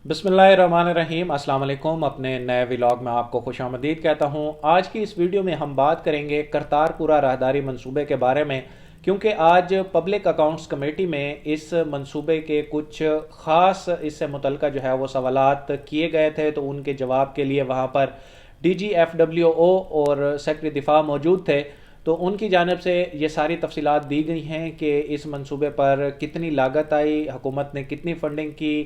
बिस्मिल्लाहिर्रहमानिर्रहीम। अस्सलाम वालेकुम। अपने नए व्लॉग में आपको खुशामदीद कहता हूँ। आज की इस वीडियो में हम बात करेंगे करतारपुरा राहदारी मंसूबे के बारे में, क्योंकि आज पब्लिक अकाउंट्स कमेटी में इस मंसूबे के कुछ ख़ास इससे मुतल्लिक़ जो है वो सवालात किए गए थे, तो उनके जवाब के लिए वहाँ पर DGFWO और सेक्रेटरी दिफा मौजूद थे। तो उनकी जानिब से ये सारी तफसीलात दी गई हैं कि इस मंसूबे पर कितनी लागत आई, हुकूमत ने कितनी फ़ंडिंग की,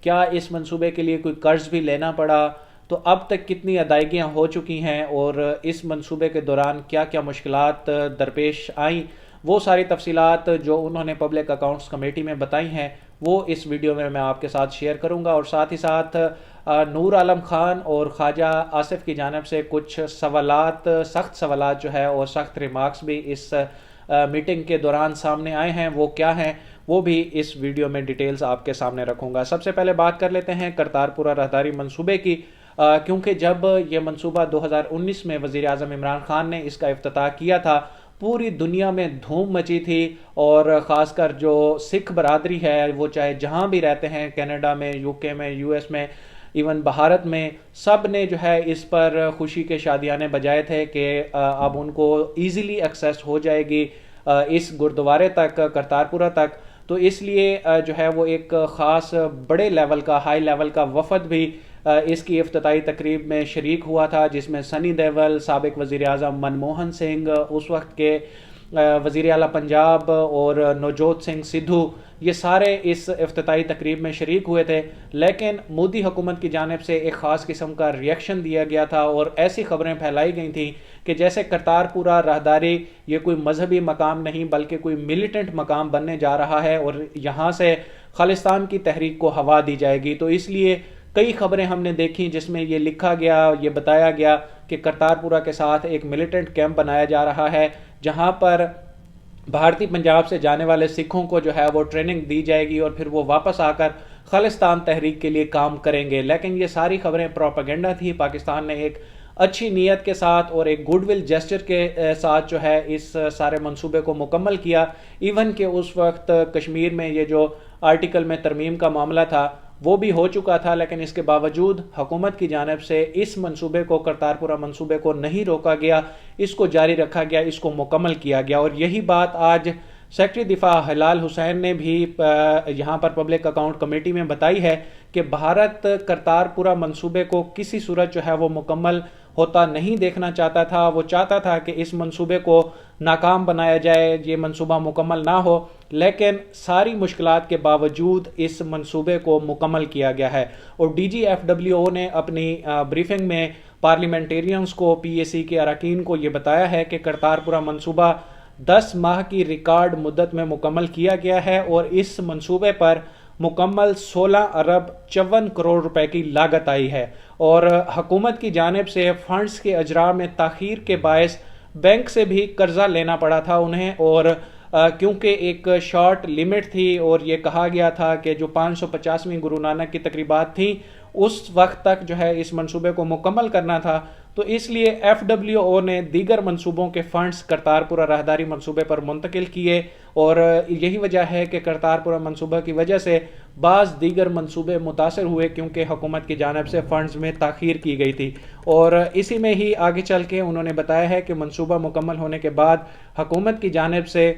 क्या इस मंसूबे के लिए कोई कर्ज़ भी लेना पड़ा, तो अब तक कितनी अदायगियाँ हो चुकी हैं और इस मंसूबे के दौरान क्या क्या मुश्किलात दरपेश आईं, वो सारी तफसीलात जो उन्होंने पब्लिक अकाउंट्स कमेटी में बताई हैं वो इस वीडियो में मैं आपके साथ शेयर करूंगा। और साथ ही साथ नूर आलम खान और ख्वाजा आसिफ की जानिब से कुछ सवालात, सख्त सवालात जो है और सख्त रिमार्क्स भी इस मीटिंग के दौरान सामने आए हैं, वो क्या हैं वो भी इस वीडियो में डिटेल्स आपके सामने रखूंगा। सबसे पहले बात कर लेते हैं करतारपुरा राहदारी मंसूबे की, क्योंकि जब ये मंसूबा 2019 में वज़ीर आज़म इमरान खान ने इसका इफ्तिताह किया था, पूरी दुनिया में धूम मची थी। और ख़ासकर जो सिख बरादरी है वो चाहे जहाँ भी रहते हैं, कनाडा में, यूके में, यूएस में, इवन भारत में, सब ने जो है इस पर खुशी के शादियाने बजाए थे कि अब उनको ईज़िली एक्सेस हो जाएगी इस गुरुद्वारे तक, करतारपुरा तक। तो इसलिए जो है वो एक ख़ास बड़े लेवल का, हाई लेवल का वफ़द भी इसकी इफ्तिताई तकरीब में शरीक हुआ था, जिसमें सनी देओल, साबिक वज़ीर आज़म मनमोहन सिंह, उस वक्त के वज़ीर आला पंजाब, और नवजोत सिंह सिद्धू, ये सारे इस इफ्तिताई तकरीब में शरीक हुए थे। लेकिन मोदी हुकूमत की जानिब से एक ख़ास किस्म का रिएक्शन दिया गया था और ऐसी खबरें फैलाई गई थी कि जैसे करतारपुरा राहदारी ये कोई मजहबी मकाम नहीं बल्कि कोई मिलिटेंट मकाम बनने जा रहा है और यहाँ से खालिस्तान की तहरीक को हवा दी जाएगी। तो इसलिए कई खबरें हमने देखी जिसमें ये लिखा गया, ये बताया गया कि करतारपुरा के साथ एक मिलिटेंट कैंप बनाया जा रहा है, जहाँ पर भारतीय पंजाब से जाने वाले सिखों को जो है वो ट्रेनिंग दी जाएगी और फिर वो वापस आकर खालिस्तान तहरीक के लिए काम करेंगे। लेकिन ये सारी खबरें प्रोपेगेंडा थी। पाकिस्तान ने एक अच्छी नीयत के साथ और एक गुडविल जेस्चर के साथ जो है इस सारे मंसूबे को मुकम्मल किया। इवन कि उस वक्त कश्मीर में ये जो आर्टिकल में तरमीम का मामला था वो भी हो चुका था, लेकिन इसके बावजूद हुकूमत की जानिब से इस मंसूबे को, करतारपुरा मंसूबे को नहीं रोका गया, इसको जारी रखा गया, इसको मुकम्मल किया गया। और यही बात आज सेक्रेटरी दिफा हिलाल हुसैन ने भी यहाँ पर पब्लिक अकाउंट कमेटी में बताई है कि भारत करतारपुरा मंसूबे को किसी सूरत जो है वो मुकम्मल होता नहीं देखना चाहता था। वो चाहता था कि इस मंसूबे को नाकाम बनाया जाए, ये मंसूबा मुकम्मल ना हो, लेकिन सारी मुश्किलात के बावजूद इस मंसूबे को मुकम्मल किया गया है। और DGFWO ने अपनी ब्रीफिंग में पार्लियामेंटेरियंस को, PAC के अरकान को ये बताया है कि करतारपुरा मंसूबा 10 माह की रिकॉर्ड मुद्दत में मुकम्मल किया गया है और इस मंसूबे पर मुकम्मल 16 अरब 54 करोड़ रुपए की लागत आई है। और हुकूमत की जानिब से फंड्स के अजरा में ताख़ीर के बायस बैंक से भी कर्जा लेना पड़ा था उन्हें, और क्योंकि एक शॉर्ट लिमिट थी और ये कहा गया था कि जो 550वीं गुरु नानक की तकरीबात थी उस वक्त तक जो है इस मंसूबे को मुकम्मल करना था, तो इसलिए FWO ने दीगर मंसूबों के फंड्स करतारपुरा राहदारी मंसूबे पर मुंतकिल किए। और यही वजह है कि करतारपुरा मंसूबा की वजह से बाज़ दीगर मंसूबे मुतासर हुए, क्योंकि हुकूमत की जानिब से फ़ंड्स में ताख़ीर की गई थी। और इसी में ही आगे चल के उन्होंने बताया है कि मंसूबा मुकम्मल होने के बाद हुकूमत की जानिब से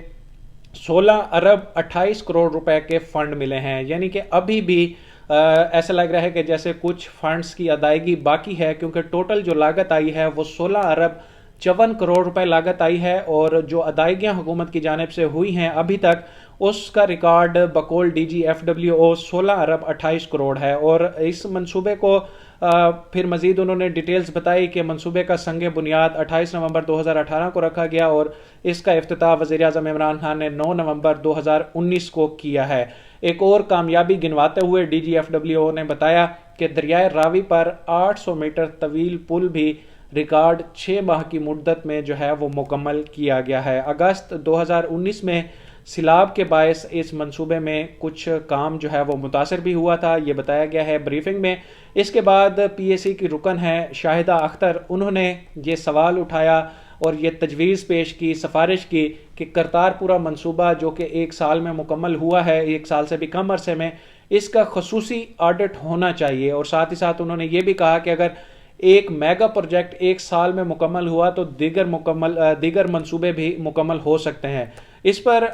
16 अरब 28 करोड़ रुपए के फ़ंड मिले हैं। यानी कि अभी भी ऐसा लग रहा है कि जैसे कुछ फंड्स की अदायगी बाकी है, क्योंकि टोटल जो लागत आई है वो 16 अरब 54 करोड़ रुपए लागत आई है। और जो अदायगियाँ हुकूमत की जानिब से हुई हैं अभी तक, उसका रिकॉर्ड बकौल DGFWO 16 अरब 28 करोड़ है। और इस मंसूबे को फिर मज़ीद उन्होंने डिटेल्स बताई कि मंसूबे का संग बुनियाद 28 नवंबर 2018 को रखा गया और इसका इफ्तिताह वज़ीर आज़म इमरान खान ने 9 नवंबर 2019 को किया है। एक और कामयाबी गिनवाते हुए DGFWO ने बताया कि दरियाए रावी पर 800 मीटर तवील पुल भी रिकॉर्ड 6 माह की मुद्दत में जो है वो मुकम्मल किया गया है। अगस्त 2019 में सिलाब के बायस इस मंसूबे में कुछ काम जो है वो मुतासर भी हुआ था, ये बताया गया है ब्रीफिंग में। इसके बाद PAC की रुकन है शाहिदा अख्तर, उन्होंने ये सवाल उठाया और ये तजवीज़ पेश की, सिफारिश की कि करतारपुरा मंसूबा जो कि 1 साल में मुकम्मल हुआ है, 1 साल से भी कम अरसे में, اس کا خصوصی آڈٹ ہونا چاہیے، اور ساتھ ہی ساتھ انہوں نے یہ بھی کہا کہ اگر ایک میگا پروجیکٹ ایک سال میں مکمل ہوا تو دیگر منصوبے بھی مکمل ہو سکتے ہیں۔ اس پر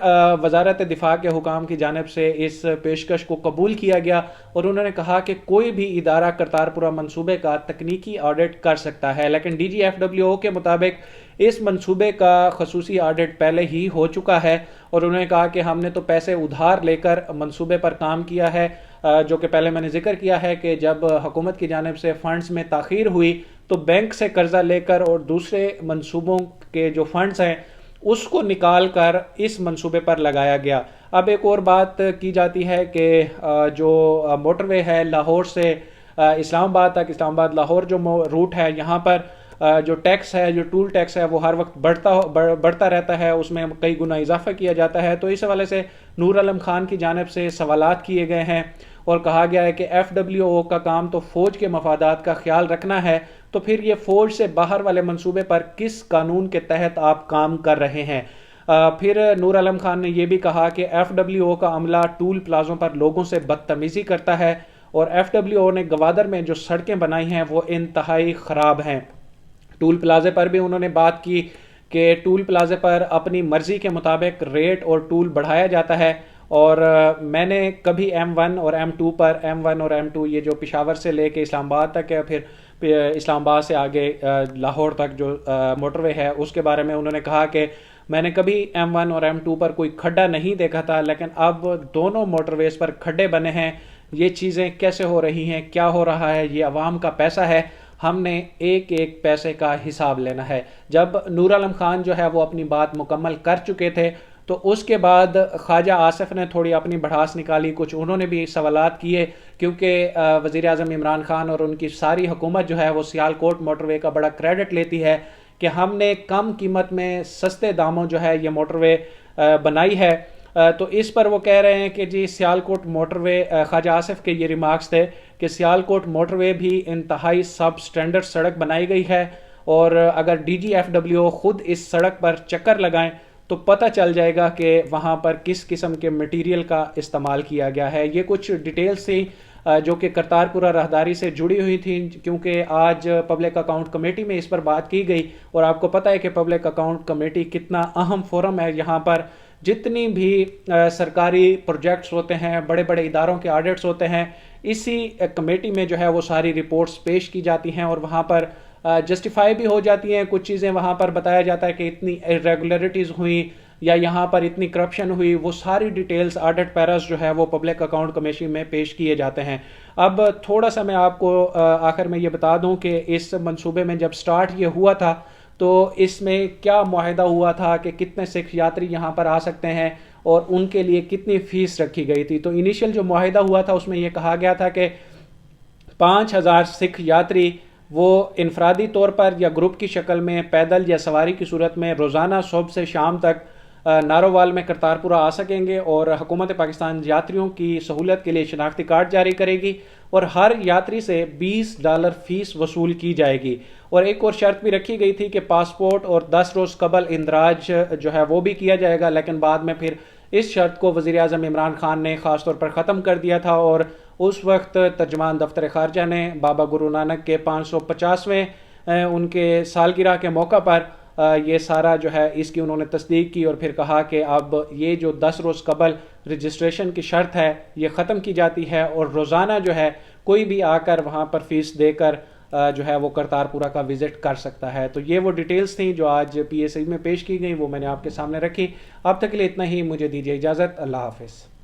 وزارت دفاع کے حکام کی جانب سے اس پیشکش کو قبول کیا گیا، اور انہوں نے کہا کہ کوئی بھی ادارہ کرتارپورہ منصوبے کا تکنیکی آڈٹ کر سکتا ہے، لیکن D G F W O کے مطابق اس منصوبے کا خصوصی آڈٹ پہلے ہی ہو چکا ہے، اور انہوں نے کہا کہ ہم نے تو پیسے ادھار لے کر منصوبے پر کام کیا ہے، جو کہ پہلے میں نے ذکر کیا ہے کہ جب حکومت کی جانب سے فنڈز میں تاخیر ہوئی تو بینک سے قرضہ لے کر اور دوسرے منصوبوں کے جو فنڈز ہیں اس کو نکال کر اس منصوبے پر لگایا گیا۔ اب ایک اور بات کی جاتی ہے کہ جو موٹر وے ہے لاہور سے اسلام آباد تک، اسلام آباد لاہور جو روٹ ہے، یہاں پر جو ٹیکس ہے، جو ٹول ٹیکس ہے وہ ہر وقت بڑھتا رہتا ہے، اس میں کئی گنا اضافہ کیا جاتا ہے۔ تو اس حوالے سے نور عالم خان کی جانب سے سوالات کیے گئے ہیں اور کہا گیا ہے کہ ایف ڈبلیو او کا کام تو فوج کے مفادات کا خیال رکھنا ہے، تو پھر یہ فوج سے باہر والے منصوبے پر کس قانون کے تحت آپ کام کر رہے ہیں؟ پھر نور عالم خان نے یہ بھی کہا کہ ایف ڈبلیو او کا عملہ ٹول پلازوں پر لوگوں سے بدتمیزی کرتا ہے، اور ایف ڈبلیو او نے گوادر میں جو سڑکیں بنائی ہیں وہ انتہائی خراب ہیں۔ ٹول پلازے پر بھی انہوں نے بات کی کہ ٹول پلازے پر اپنی مرضی کے مطابق ریٹ اور ٹول بڑھایا جاتا ہے، اور میں نے کبھی M1 اور M2 پر M1 اور M2 یہ جو پشاور سے لے کے اسلام آباد تک ہے، پھر اسلام آباد سے آگے لاہور تک جو موٹر وے ہے اس کے بارے میں انہوں نے کہا کہ میں نے کبھی M1 اور M2 پر کوئی کھڈا نہیں دیکھا تھا، لیکن اب دونوں موٹر ویز پر کھڈے بنے ہیں۔ یہ چیزیں کیسے ہو رہی ہیں، کیا ہو رہا ہے؟ یہ عوام کا پیسہ ہے، ہم نے ایک ایک پیسے کا حساب لینا ہے۔ جب نور عالم خان جو ہے وہ اپنی بات مکمل کر چکے تھے تو اس کے بعد خواجہ آصف نے تھوڑی اپنی بڑھاس نکالی، کچھ انہوں نے بھی سوالات کیے، کیونکہ وزیر اعظم عمران خان اور ان کی ساری حکومت جو ہے وہ سیالکوٹ موٹر وے کا بڑا کریڈٹ لیتی ہے کہ ہم نے کم قیمت میں سستے داموں جو ہے یہ موٹر وے بنائی ہے۔ تو اس پر وہ کہہ رہے ہیں کہ جی سیالکوٹ موٹر وے، خواجہ آصف کے یہ ریمارکس تھے کہ سیالکوٹ موٹر وے بھی انتہائی سب سٹینڈرڈ سڑک بنائی گئی ہے، اور اگر ڈی جی ایف ڈبلیو خود اس سڑک پر چکر لگائیں تو پتہ چل جائے گا کہ وہاں پر کس قسم کے مٹیریل کا استعمال کیا گیا ہے۔ یہ کچھ ڈیٹیلز تھی جو کہ کرتارپورہ راہداری سے جڑی ہوئی تھیں، کیونکہ آج پبلک اکاؤنٹ کمیٹی میں اس پر بات کی گئی، اور آپ کو پتہ ہے کہ پبلک اکاؤنٹ کمیٹی کتنا اہم فورم ہے۔ یہاں پر جتنی بھی سرکاری پروجیکٹس ہوتے ہیں، بڑے بڑے اداروں کے آڈٹس ہوتے ہیں، اسی کمیٹی میں جو ہے وہ ساری رپورٹس پیش کی جاتی ہیں، اور وہاں پر جسٹیفائی بھی ہو جاتی ہیں کچھ چیزیں۔ وہاں پر بتایا جاتا ہے کہ اتنی ریگولیرٹیز ہوئیں یا یہاں پر اتنی کرپشن ہوئی، وہ ساری ڈیٹیلز آڈٹ پیراز جو ہے وہ پبلک اکاؤنٹ کمیشن میں پیش کیے جاتے ہیں۔ اب تھوڑا سا میں آپ کو آخر میں یہ بتا دوں کہ اس منصوبے میں جب سٹارٹ یہ ہوا تھا تو اس میں کیا معاہدہ ہوا تھا کہ کتنے سکھ یاتری یہاں پر آ سکتے ہیں اور ان کے لیے کتنی فیس رکھی گئی تھی۔ تو انیشیل جو معاہدہ ہوا تھا اس میں یہ کہا گیا تھا کہ 5000 سکھ یاتری وہ انفرادی طور پر یا گروپ کی شکل میں پیدل یا سواری کی صورت میں روزانہ صبح سے شام تک نارووال میں کرتارپورہ آ سکیں گے، اور حکومت پاکستان یاتریوں کی سہولت کے لیے شناختی کارڈ جاری کرے گی، اور ہر یاتری سے $20 فیس وصول کی جائے گی۔ اور ایک اور شرط بھی رکھی گئی تھی کہ پاسپورٹ اور 10 روز قبل اندراج جو ہے وہ بھی کیا جائے گا، لیکن بعد میں پھر اس شرط کو وزیر اعظم عمران خان نے خاص طور پر ختم کر دیا تھا، اور اس وقت ترجمان دفتر خارجہ نے بابا گرو نانک کے 550ویں ان کے سالگرہ کے موقع پر یہ سارا جو ہے اس کی انہوں نے تصدیق کی، اور پھر کہا کہ اب یہ جو 10 روز قبل رجسٹریشن کی شرط ہے یہ ختم کی جاتی ہے، اور روزانہ جو ہے کوئی بھی آ کر وہاں پر فیس دے کر جو ہے وہ کرتارپورہ کا وزٹ کر سکتا ہے۔ تو یہ وہ ڈیٹیلز تھیں جو آج PSI میں پیش کی گئیں، وہ میں نے آپ کے سامنے رکھی۔ اب تک کے لیے اتنا ہی، مجھے دیجیے اجازت، اللہ حافظ۔